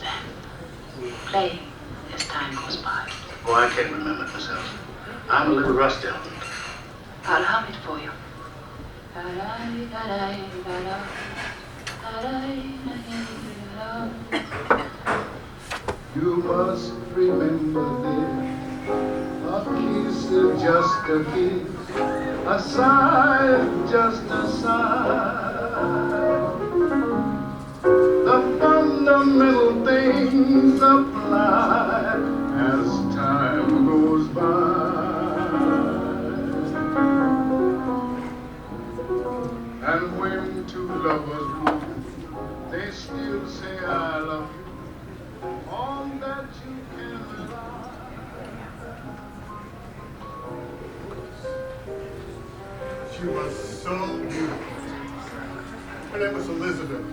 then. Playing as time goes by. Oh, I can't remember it myself. I'm a little rusty on it. I'll hum it for you. You must remember this. A kiss is just a kiss. A sigh is just a sigh. The fundamental things apply as time goes by. And when two lovers meet, they still say I love you. On that you can rely. She was so beautiful. Her name was Elizabeth,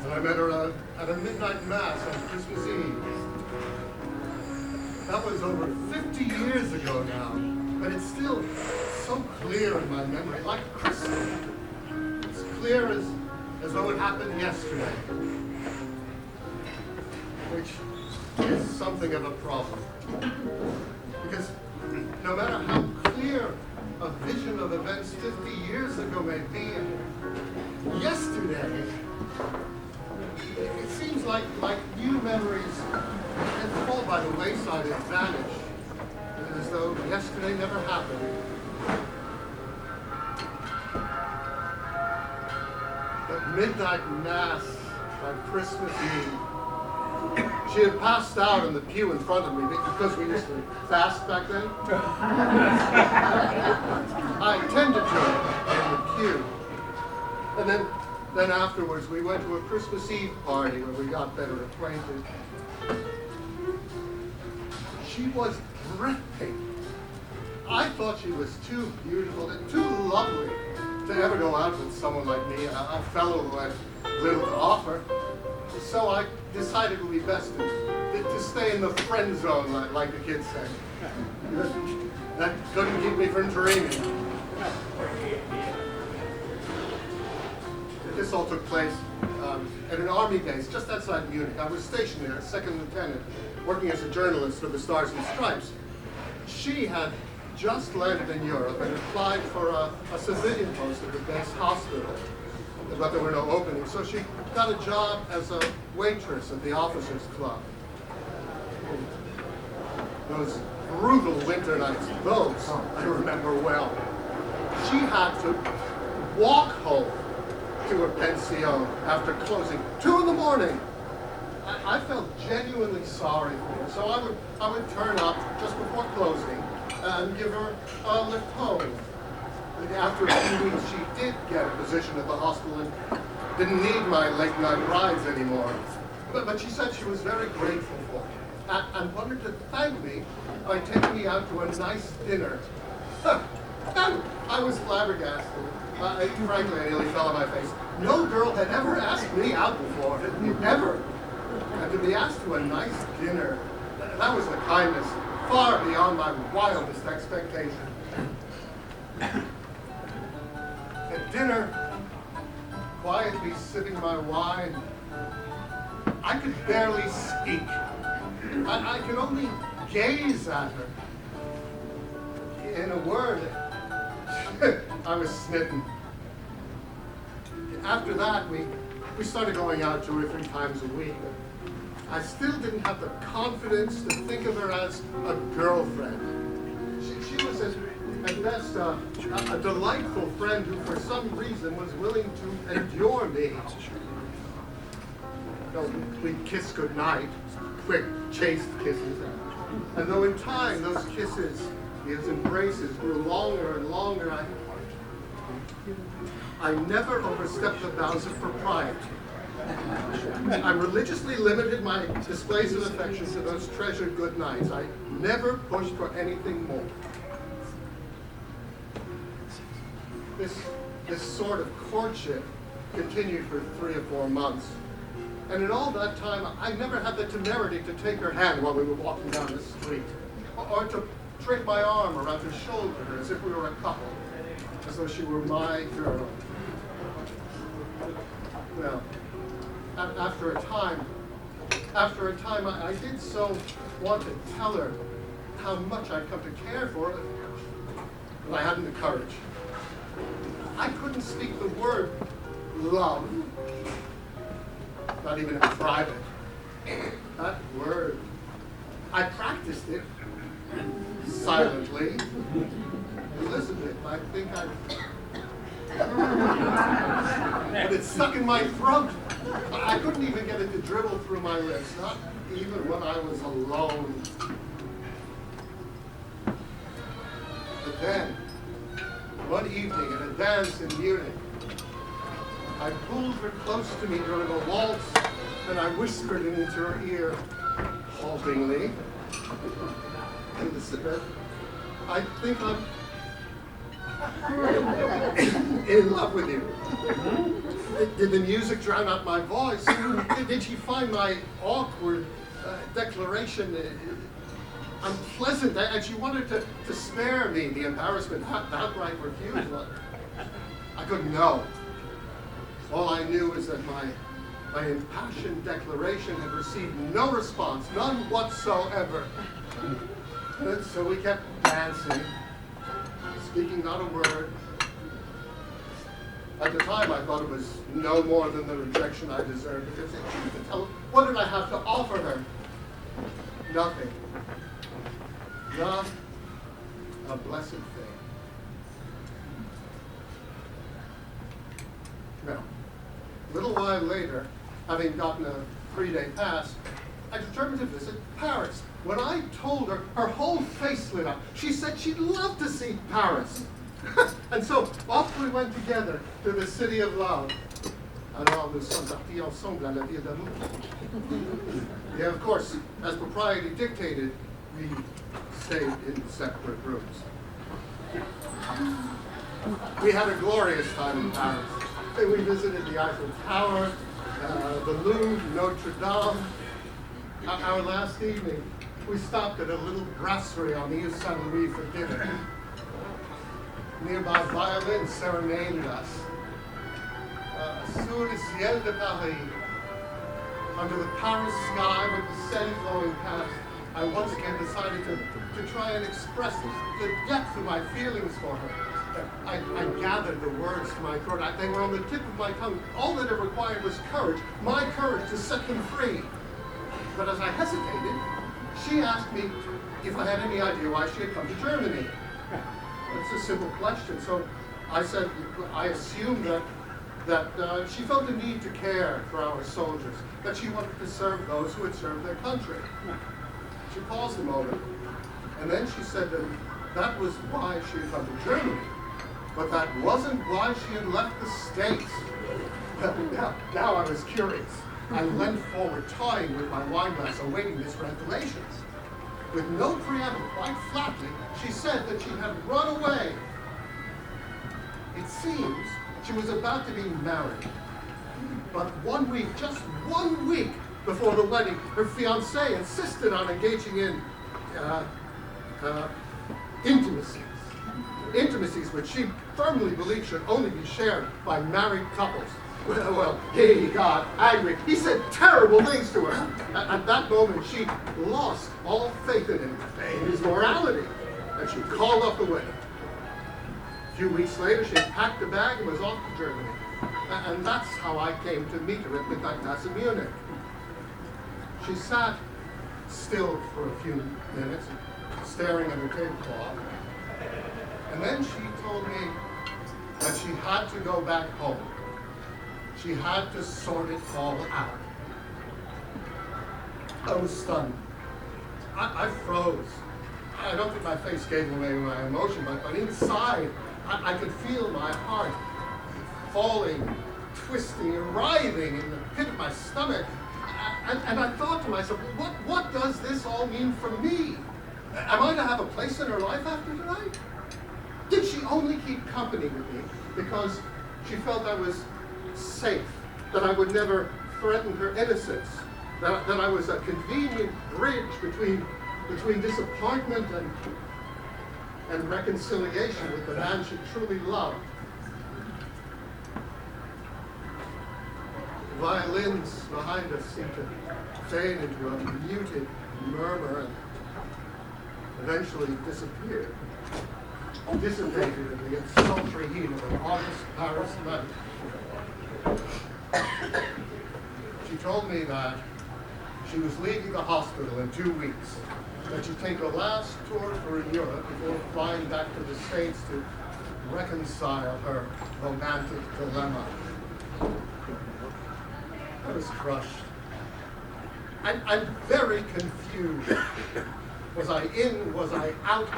and I met her at a midnight mass on Christmas Eve. That was over 50 years ago now, but it's still so clear in my memory, like crystal. As clear as though it happened yesterday, which is something of a problem. Because no matter how clear a vision of events 50 years ago may be, yesterday, it seems like new memories can fall by the wayside and vanish, as though yesterday never happened. At midnight mass on Christmas Eve, she had passed out in the pew in front of me because we used to fast back then. I tended to her in the pew. And then afterwards we went to a Christmas Eve party where we got better acquainted. She was breathtaking. I thought she was too beautiful and too lovely to ever go out with someone like me, a fellow who had little to offer. So I decided it would be best to stay in the friend zone, like the kids say. That couldn't keep me from dreaming. This all took place at an army base just outside Munich. I was stationed there as second lieutenant, working as a journalist for the Stars and Stripes. She had just landed in Europe and applied for a civilian post at the base hospital, but there were no openings. So she got a job as a waitress at the officers' club. Those brutal winter nights, those I remember well. She had to walk home to her pension after closing, 2 in the morning. I felt genuinely sorry for her, so I would turn up just before closing and give her a lift home. After a few weeks, she did get a position at the hospital and didn't need my late night rides anymore. But she said she was very grateful for it and wanted to thank me by taking me out to a nice dinner. And I was flabbergasted. Frankly, I nearly fell on my face. No girl had ever asked me out before, ever. And to be asked to a nice dinner, that was a kindness far beyond my wildest expectation. At dinner, quietly sipping my wine, I could barely speak. I could only gaze at her. In a word, I was smitten. After that, we started going out 2 or 3 times a week. I still didn't have the confidence to think of her as a girlfriend. She was at best a delightful friend who for some reason was willing to endure me. We'd kiss goodnight, quick, chaste kisses. And though in time those kisses, these embraces grew longer and longer, I never overstepped the bounds of propriety. I religiously limited my displays of affection to those treasured good nights. I never pushed for anything more. This sort of courtship continued for 3 or 4 months. And in all that time, I never had the temerity to take her hand while we were walking down the street, or to drape my arm around her shoulder as if we were a couple, as though she were my girl. Well, after a time, after a time, I did so want to tell her how much I'd come to care for her, but I hadn't the courage. I couldn't speak the word love, not even in private. That word, I practiced it silently. Elizabeth, I think but it's stuck in my throat. I couldn't even get it to dribble through my lips, not even when I was alone. But then, one evening at a dance in Munich, I pulled her close to me during a waltz, and I whispered into her ear, haltingly, Elizabeth, I think I'm in love with you. Did the music drown out my voice? Did she find my awkward declaration unpleasant? And she wanted to spare me the embarrassment of outright refusal. I couldn't know. All I knew is that my impassioned declaration had received no response, none whatsoever. And so we kept dancing, speaking not a word. At the time, I thought it was no more than the rejection I deserved, because what did I have to offer her? Nothing. Not a blessed thing. Now, a little while later, having gotten a 3-day pass, I determined to visit Paris. When I told her, her whole face lit up. She said she'd love to see Paris. And so off we went together to the city of love. Alors nous sommes partis ensemble à la ville d'amour. Yeah, of course, as propriety dictated, we stayed in separate rooms. We had a glorious time in Paris. We visited the Eiffel Tower, the Louvre, Notre Dame. Our last evening, we stopped at a little brasserie on the Rue Saint-Louis for dinner. Nearby violins serenaded us. Sur le ciel de Paris, under the Paris sky with the Seine flowing past, I once again decided to try and express the depth of my feelings for her. I gathered the words to my throat. They were on the tip of my tongue. All that it required was courage, my courage to set them free. But as I hesitated, she asked me if I had any idea why she had come to Germany. It's a simple question. So I said, I assumed that she felt a need to care for our soldiers, that she wanted to serve those who had served their country. She paused a moment, and then she said that was why she had come to Germany, but that wasn't why she had left the States. Now I was curious. I leaned forward, toying with my wine glass, awaiting this revelation. With no preamble, quite flatly, she said that she had run away. It seems she was about to be married. But just 1 week before the wedding, her fiancé insisted on engaging in intimacies which she firmly believed should only be shared by married couples. Well, he got angry. He said terrible things to her. At that moment, she lost all faith in him, in his morality, and she called off the wedding. A few weeks later, she packed a bag and was off to Germany. And that's how I came to meet her at midnight mass in Munich. She sat still for a few minutes, staring at her tablecloth. And then she told me that she had to go back home. She had to sort it all out. I was stunned. I froze. I don't think my face gave away my emotion, but inside, I could feel my heart falling, twisting, writhing in the pit of my stomach. And I thought to myself, what does this all mean for me? Am I to have a place in her life after tonight? Did she only keep company with me because she felt I was safe, that I would never threaten her innocence, that I was a convenient bridge between disappointment and reconciliation with the man she truly loved? violins behind us seemed to fade into a muted murmur and eventually disappeared, dissipated in the sultry heat of an August Paris night. She told me that she was leaving the hospital in 2 weeks, that she'd take a last tour through Europe before flying back to the States to reconcile her romantic dilemma. I was crushed. I'm very confused. Was I in? Was I out?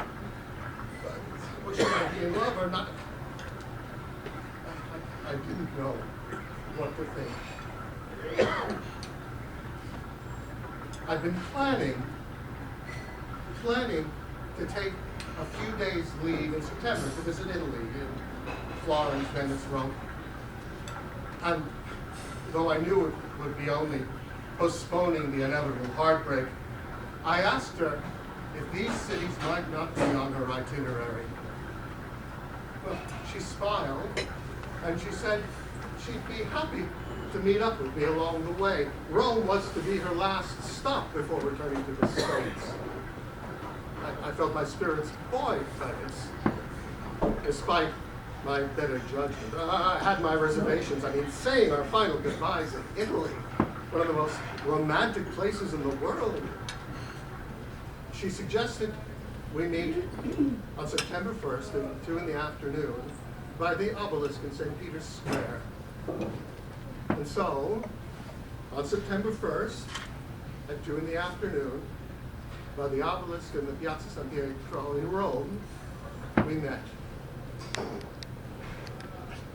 Should I be in love or not? I didn't know what to think. I've been planning to take a few days leave in September to visit Italy, in Florence, Venice, Rome. And though I knew it would be only postponing the inevitable heartbreak, I asked her if these cities might not be on her itinerary. Well, she smiled, and she said she'd be happy to meet up with me along the way. Rome was to be her last stop before returning to the States. I felt my spirits buoyed by this, despite my better judgment. I had my reservations. I mean, saying our final goodbyes in Italy, one of the most romantic places in the world. She suggested we meet on September 1st at 2 in the afternoon by the obelisk in St. Peter's Square. And so, on September 1st at 2 in the afternoon, by the obelisk in the Piazza San Pietro in Rome, we met.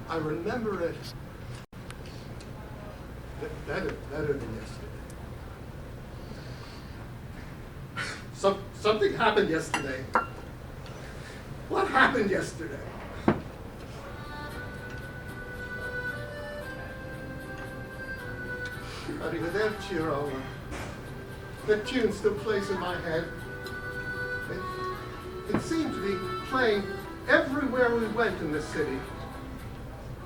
I remember it better than yesterday. Something happened yesterday. What happened yesterday? Arrivederci, Roma. The tune still plays in my head. It seemed to be playing everywhere we went in the city.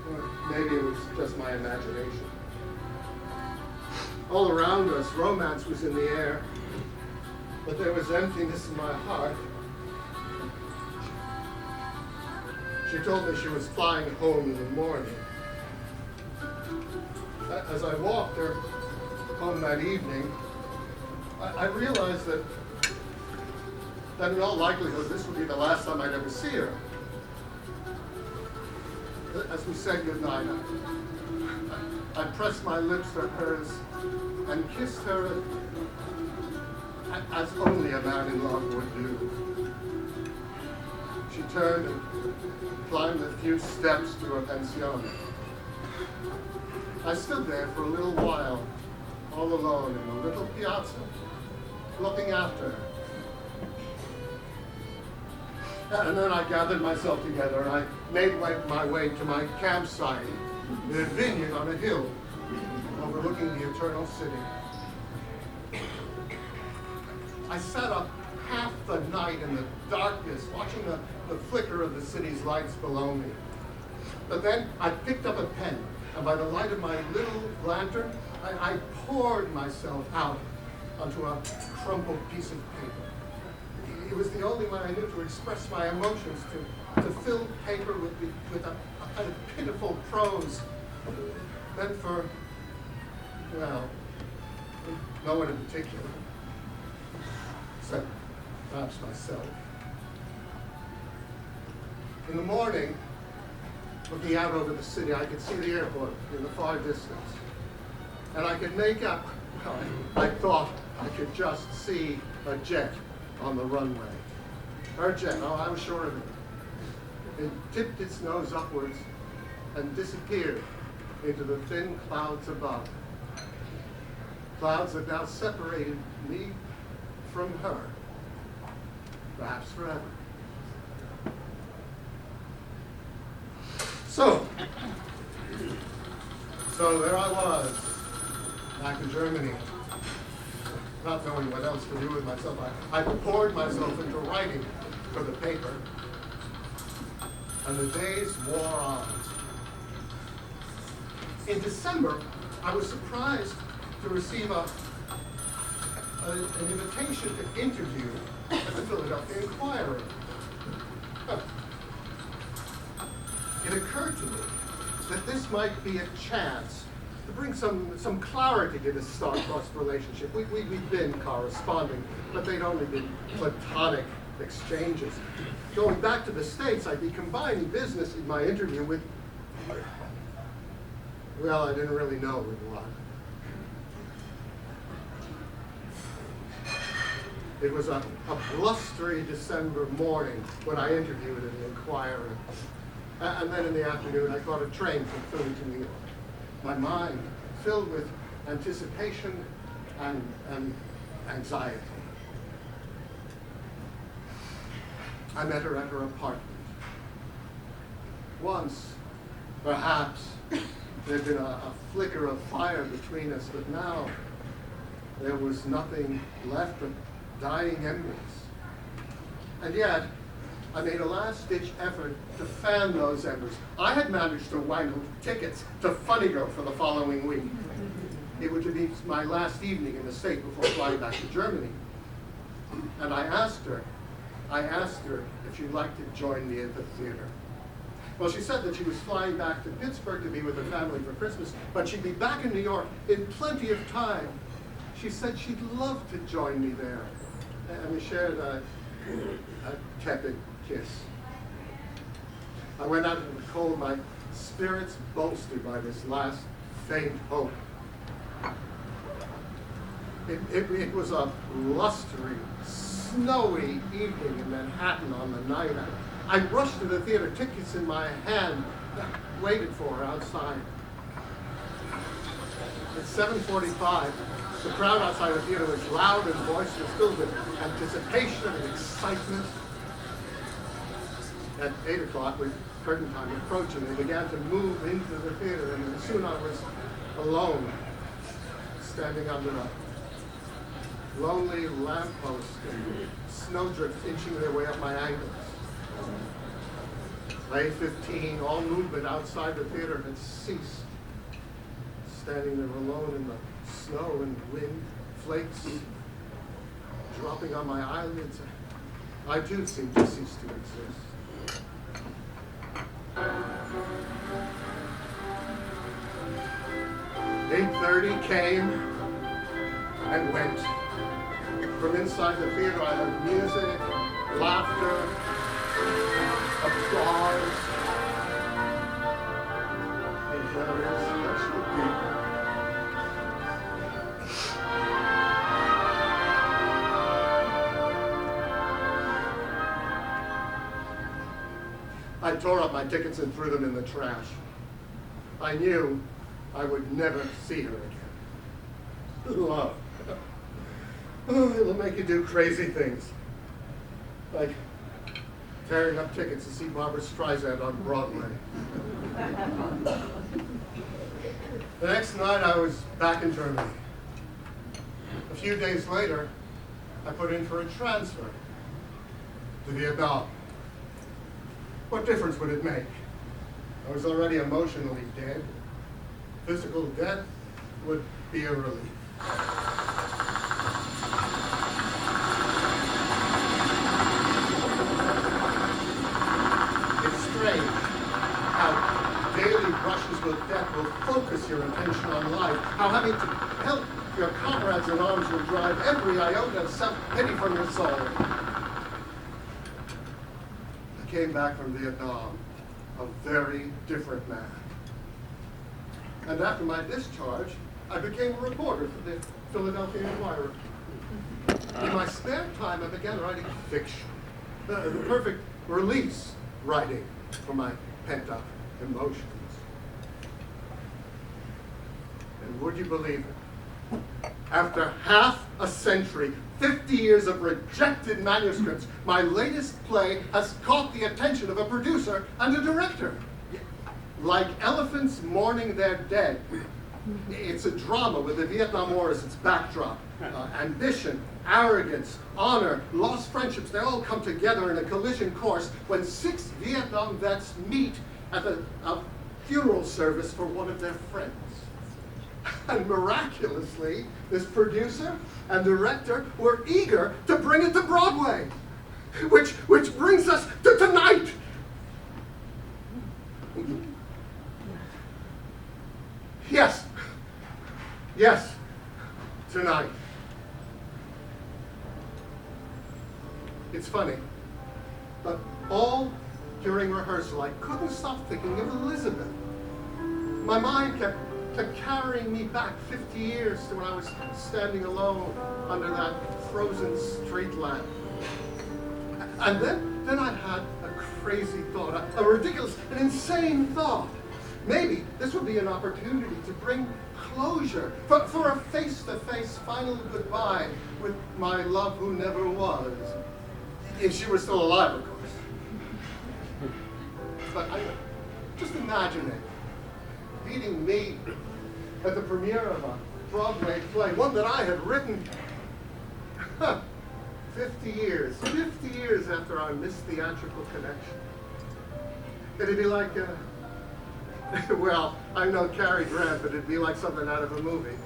Or maybe it was just my imagination. All around us, romance was in the air, but there was emptiness in my heart. She told me she was flying home in the morning. As I walked her home that evening, I realized that in all likelihood this would be the last time I'd ever see her. As we said goodnight, I pressed my lips to hers and kissed her as only a man in love would do. She turned and climbed a few steps to her pension. I stood there for a little while, all alone in the little piazza, looking after her. And then I gathered myself together and I made my way to my campsite in a vineyard on a hill overlooking the eternal city. I sat up half the night in the darkness, watching the flicker of the city's lights below me. But then I picked up a pen, and by the light of my little lantern, I poured myself out onto a crumpled piece of paper. It was the only way I knew to express my emotions, to fill paper with a kind of pitiful prose meant for, well, no one in particular, except perhaps myself. In the morning, looking out over the city, I could see the airport in the far distance. And I could make out, well, I thought I could just see a jet on the runway. Her jet, oh, I was sure of it. It tipped its nose upwards and disappeared into the thin clouds above. Clouds that now separated me from her, perhaps forever. So there I was, back in Germany, not knowing what else to do with myself. I poured myself into writing for the paper, and the days wore on. In December, I was surprised to receive an invitation to interview at the Philadelphia Inquirer. It occurred to me that this might be a chance to bring some clarity to this star-crossed relationship. We've been corresponding, but they'd only been platonic exchanges. Going back to the States, I'd be combining business in my interview with, well, I didn't really know with what. It was a blustery December morning when I interviewed at the Inquirer. And then in the afternoon, I caught a train from Philly to New York. My mind filled with anticipation and anxiety. I met her at her apartment. Once, perhaps, there'd been a flicker of fire between us, but now there was nothing left but dying embers. And yet, I made a last-ditch effort to fan those embers. I had managed to wangle tickets to Funny Girl for the following week. It would be my last evening in the state before flying back to Germany. And I asked her if she'd like to join me at the theater. Well, she said that she was flying back to Pittsburgh to be with her family for Christmas, but she'd be back in New York in plenty of time. She said she'd love to join me there. And we shared a tepid kiss. I went out into the cold, my spirits bolstered by this last faint hope. It was a blustery, snowy evening in Manhattan on the night. I rushed to the theater, tickets in my hand, waited for her outside. At 7:45, the crowd outside the theater was loud and boisterous, filled with anticipation and excitement. At 8 o'clock, with curtain time approaching, they began to move into the theater, and soon I was alone, standing under a lonely lamppost and snowdrifts inching their way up my ankles. By 8:15, all movement outside the theater had ceased. Standing there alone in the snow and wind, flakes dropping on my eyelids, I too seemed to cease to exist. 8:30 came and went. From inside the theater, I heard music, laughter, applause, and very special people. I tore up my tickets and threw them in the trash. I knew I would never see her again. Love. Oh, it'll make you do crazy things. Like tearing up tickets to see Barbra Streisand on Broadway. The next night I was back in Germany. A few days later, I put in for a transfer to Vietnam. What difference would it make? I was already emotionally dead. Physical death would be a relief. It's strange how daily brushes with death will focus your attention on life, how having to help your comrades in arms will drive every iota of self-pity from your soul. I came back from Vietnam a very different man. And after my discharge, I became a reporter for the Philadelphia Inquirer. In my spare time, I began writing fiction, the perfect release writing for my pent-up emotions. And would you believe it? After half a century, 50 years of rejected manuscripts, my latest play has caught the attention of a producer and a director. Like elephants mourning their dead, it's a drama with the Vietnam War as its backdrop. Ambition, arrogance, honor, lost friendships, they all come together in a collision course when 6 Vietnam vets meet at a funeral service for one of their friends. And miraculously, this producer and director were eager to bring it to Broadway. Which brings us to tonight. Yes, tonight. It's funny, but all during rehearsal, I couldn't stop thinking of Elizabeth. My mind kept carrying me back 50 years to when I was standing alone under that frozen street lamp. And then I had a crazy thought, a ridiculous, an insane thought. Maybe this would be an opportunity to bring closure for a face-to-face final goodbye with my love who never was. If she were still alive, of course. But just imagine it, meeting me at the premiere of a Broadway play, one that I had written 50 years after our missed theatrical connection. It'd be like, well, I know Cary Grant, but it'd be like something out of a movie.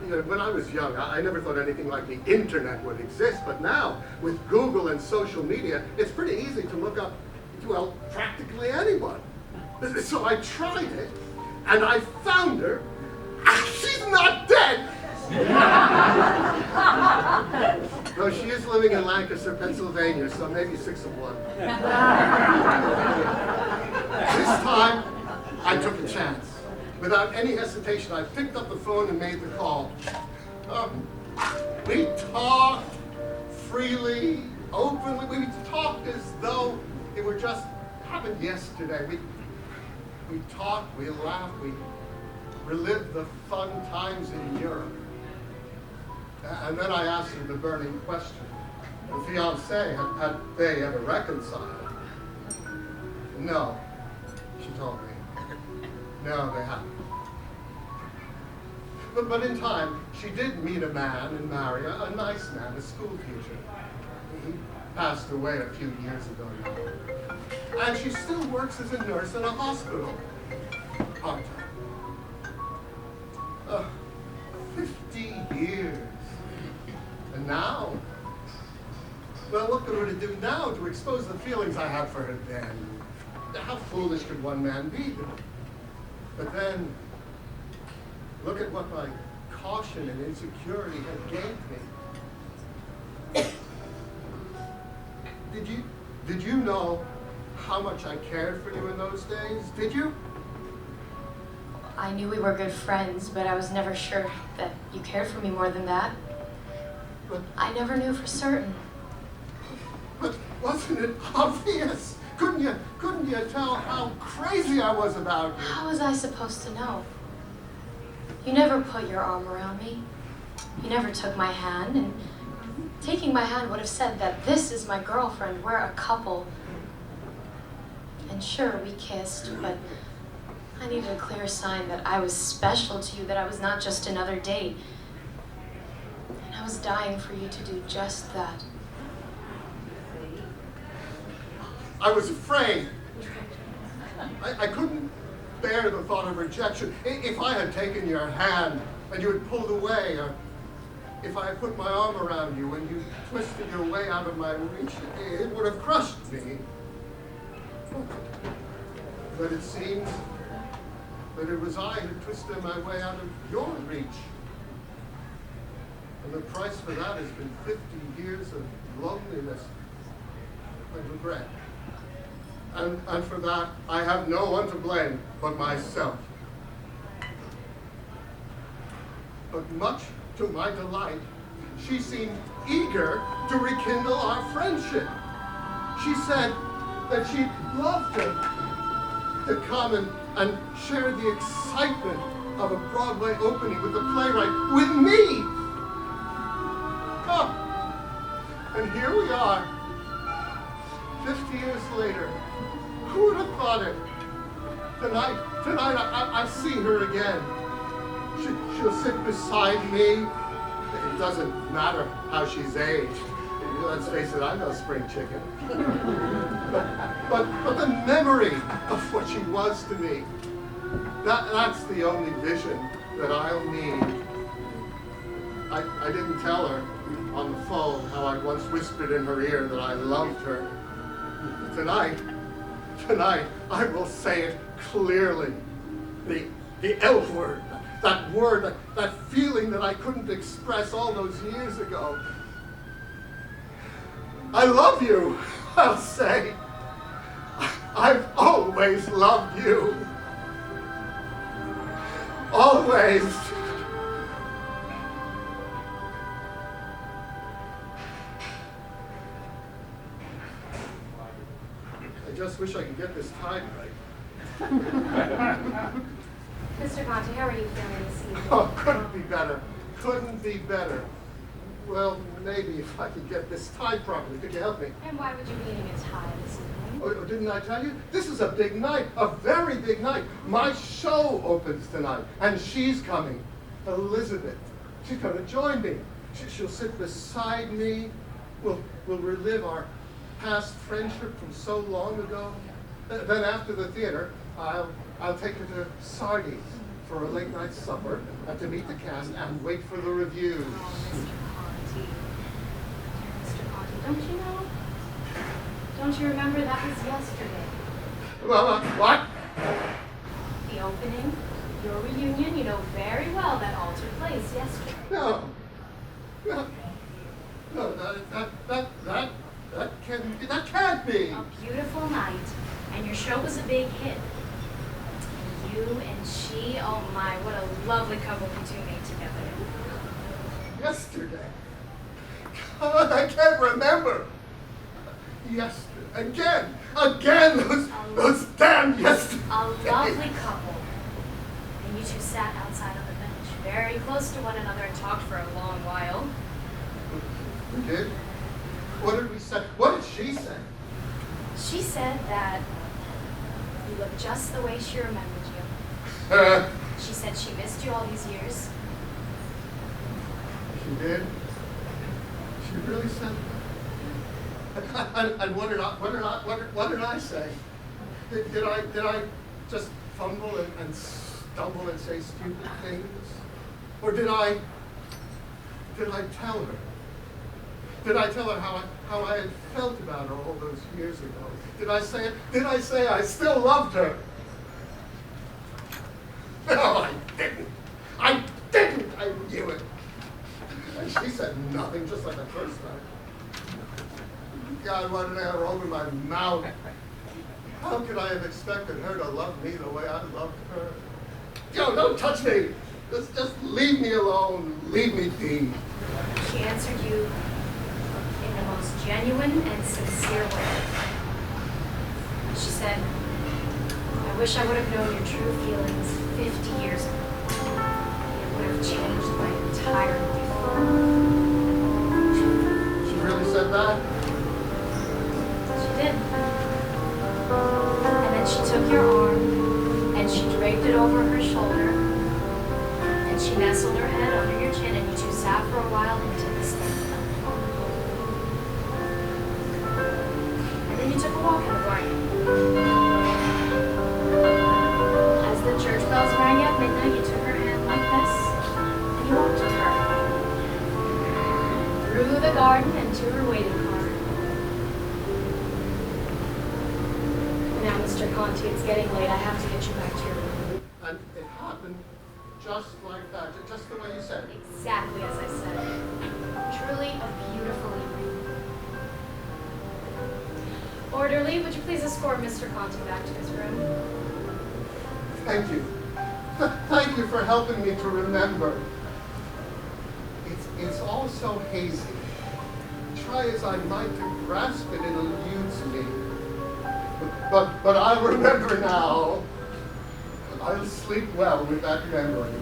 You know, when I was young, I never thought anything like the internet would exist, but now, with Google and social media, it's pretty easy to look up, well, practically anyone. So I tried it, and I found her. She's not dead! No, she is living in Lancaster, Pennsylvania, so maybe 6 of 1. This time, I took a chance. Without any hesitation, I picked up the phone and made the call. We talked freely, openly. We talked as though it were just happened yesterday. We talked, we laughed, we relived the fun times in Europe. And then I asked her the burning question. The fiancé, had they ever reconciled? No, she told me. No, they haven't. But in time, she did meet a man and marry a nice man, a school teacher. He passed away a few years ago now. And she still works as a nurse in a hospital, part-time. 50 years. And now, well, what could we do now to expose the feelings I had for her then? How foolish could one man be? But then, look at what my caution and insecurity had gained me. Did you know how much I cared for you in those days? Did you? I knew we were good friends, but I was never sure that you cared for me more than that. But I never knew for certain. But wasn't it obvious? Couldn't you tell how crazy I was about you? How was I supposed to know? You never put your arm around me. You never took my hand, and taking my hand would have said that this is my girlfriend, we're a couple. And sure, we kissed, but I needed a clear sign that I was special to you, that I was not just another date. And I was dying for you to do just that. I was afraid. I couldn't bear the thought of rejection. If I had taken your hand and you had pulled away, or if I had put my arm around you and you twisted your way out of my reach, it would have crushed me. But it seems that it was I who twisted my way out of your reach. And the price for that has been 50 years of loneliness and regret. And for that, I have no one to blame but myself. But much to my delight, she seemed eager to rekindle our friendship. She said that she'd love to come and share the excitement of a Broadway opening with the playwright with me. Oh, and here we are, 50 years later. Who would have thought it? Tonight I see her again. She'll sit beside me. It doesn't matter how she's aged. Let's face it, I'm no spring chicken. but the memory of what she was to me, That's the only vision that I'll need. I didn't tell her on the phone how I once whispered in her ear that I loved her. Tonight, I will say it clearly. The L word, that feeling that I couldn't express all those years ago. I love you, I'll say. I've always loved you. Always. I just wish I could get this tied right. Mr. Conti, how are you feeling this evening? Oh, couldn't be better. Couldn't be better. Well, maybe if I could get this tied properly. Could you help me? And why would you be needing a tie this evening? Oh, didn't I tell you? This is a big night, a very big night. My show opens tonight, and she's coming. Elizabeth. She's going to join me. She'll sit beside me. We'll relive our past friendship from so long ago. Then after the theater, I'll take her to Sardi's for a late night supper and to meet the cast and wait for the reviews. Oh, Mr. Conti, don't you know? Don't you remember that was yesterday? Well, what? The opening, your reunion, you know very well that all took place yesterday. No, that can't be. A beautiful night, and your show was a big hit. You and she, oh my, what a lovely couple you two made together. Yesterday. God, I can't remember. Yesterday. Again, those damn yesterdays. A lovely couple. And you two sat outside on the bench, very close to one another, and talked for a long while. We did? What did we say? What did she say? She said that you look just the way she remembered you. She said she missed you all these years. She did? She really said that? And what did I say? Did I just fumble and stumble and say stupid things? Or did I tell her? Did I tell her how I had felt about her all those years ago? Did I say I still loved her? No, I didn't. I knew it. And she said nothing, just like the first time. God, why did I ever open my mouth? How could I have expected her to love me the way I loved her? Yo, don't touch me! Just leave me alone. Leave me be. She answered you in the most genuine and sincere way. She said, I wish I would have known your true feelings 50 years ago. It would have changed my entire life. She really said that? She did. And then she took your arm and she draped it over her shoulder and she nestled her head under your chin and you two sat for a while and took a step. And then you took a walk in the garden. As the church bells rang at midnight, you took her hand like this and you walked with her through the garden and to her waiting car. Now, Mr. Conti, it's getting late. I have to get you back to your room. And it happened just like that, just the way you said it. Exactly as I said. Truly a beautiful evening. Orderly, would you please escort Mr. Conti back to his room? Thank you. Thank you for helping me to remember. It's all so hazy. Try as I might to grasp it, it eludes me. But I'll remember now. I'll sleep well with that memory.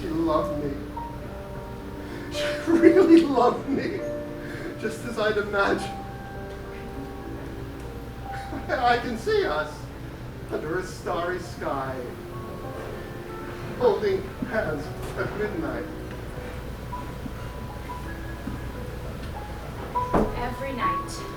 She loved me. She really loved me, just as I'd imagined. I can see us under a starry sky, holding hands at midnight. every night.